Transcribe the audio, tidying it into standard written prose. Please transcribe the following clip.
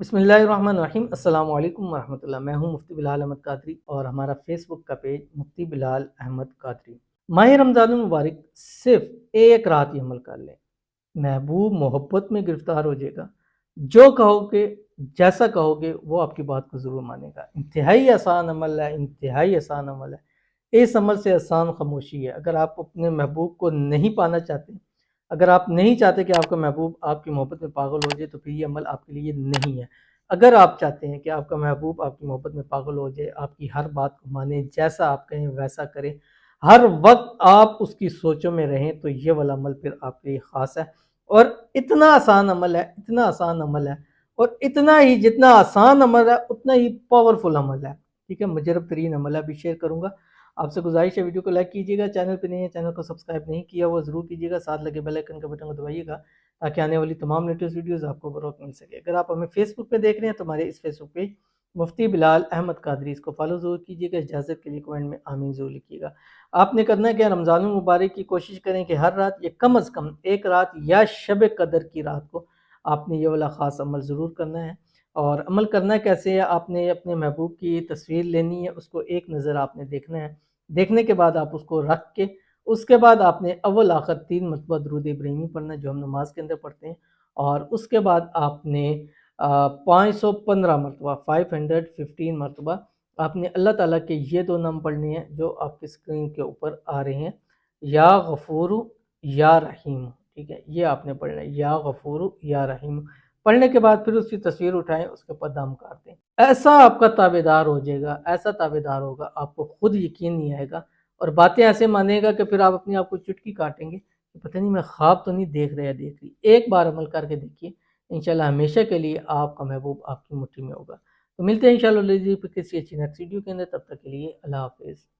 بسم اللہ الرحمن الرحیم۔ السلام علیکم ورحمۃ اللہ۔ میں ہوں مفتی بلال احمد قادری اور ہمارا فیس بک کا پیج مفتی بلال احمد قادری۔ ماہ رمضان المبارک صرف ایک رات ہی عمل کر لیں، محبوب محبت میں گرفتار ہو جائے گا۔ جو کہو گے، جیسا کہو گے، وہ آپ کی بات کو ضرور مانے گا۔ انتہائی آسان عمل ہے، انتہائی آسان عمل ہے۔ اس عمل سے آسان خاموشی ہے۔ اگر آپ اپنے محبوب کو نہیں پانا چاہتے، اگر آپ نہیں چاہتے کہ آپ کا محبوب آپ کی محبت میں پاگل ہو جائے، تو پھر یہ عمل آپ کے لیے نہیں ہے۔ اگر آپ چاہتے ہیں کہ آپ کا محبوب آپ کی محبت میں پاگل ہو جائے، آپ کی ہر بات کو مانے، جیسا آپ کہیں ویسا کرے، ہر وقت آپ اس کی سوچوں میں رہیں، تو یہ والا عمل پھر آپ کے لیے خاص ہے۔ اور اتنا آسان عمل ہے، اتنا آسان عمل ہے، اور اتنا ہی جتنا آسان عمل ہے اتنا ہی پاورفل عمل ہے۔ ٹھیک ہے، مجرب ترین عمل ہے، بھی شیئر کروں گا۔ آپ سے گزارش ہے ویڈیو کو لائک کیجیے گا، چینل پہ نہیں ہے چینل کو سبسکرائب نہیں کیا وہ ضرور کیجیے گا، ساتھ لگے بیل آئیکن کا بٹن کو دبائیے گا تاکہ آنے والی تمام لیٹسٹ ویڈیوز آپ کو بروقت مل سکے۔ اگر آپ ہمیں فیس بک پہ دیکھ رہے ہیں تو ہمارے اس فیس بک پیج مفتی بلال احمد قادری، اس کو فالو ضرور کیجیے گا۔ اجازت کے لیے کمنٹ میں آمین ضرور لکھیے گا۔ آپ نے کرنا ہے کہ رمضان المبارک کی کوشش کریں کہ ہر رات یا کم از کم ایک رات یا شب قدر کی رات کو آپ نے یہ والا خاص عمل ضرور کرنا ہے۔ اور عمل کرنا کیسے ہے؟ آپ نے اپنے محبوب کی تصویر لینی ہے، اس کو ایک نظر آپ نے دیکھنا ہے۔ دیکھنے کے بعد آپ اس کو رکھ کے، اس کے بعد آپ نے اول آخر 3 مرتبہ درود ابراہیمی پڑھنا ہے جو ہم نماز کے اندر پڑھتے ہیں، اور اس کے بعد آپ نے 515 مرتبہ 515 مرتبہ آپ نے اللہ تعالیٰ کے یہ دو نام پڑھنے ہیں جو آپ کی اسکرین کے اوپر آ رہے ہیں، یا غفور یا رحیم۔ ٹھیک ہے، یہ آپ نے پڑھنا ہے، یا غفور یا رحیم۔ پڑھنے کے بعد پھر اس کی تصویر اٹھائیں، اس کے اوپر دم کر دیں۔ ایسا آپ کا تابع دار ہو جائے گا، ایسا تابع دار ہوگا، آپ کو خود یقین نہیں آئے گا، اور باتیں ایسے مانے گا کہ پھر آپ اپنے آپ کو چٹکی کاٹیں گے کہ پتہ نہیں میں خواب تو نہیں دیکھ رہا دیکھ رہی۔ ایک بار عمل کر کے دیکھیے، انشاءاللہ ہمیشہ کے لیے آپ کا محبوب آپ کی مٹھی میں ہوگا۔ تو ملتے ہیں انشاءاللہ کسی اچھی نیکسٹ ویڈیو کے اندر، تب تک کے لیے اللہ حافظ۔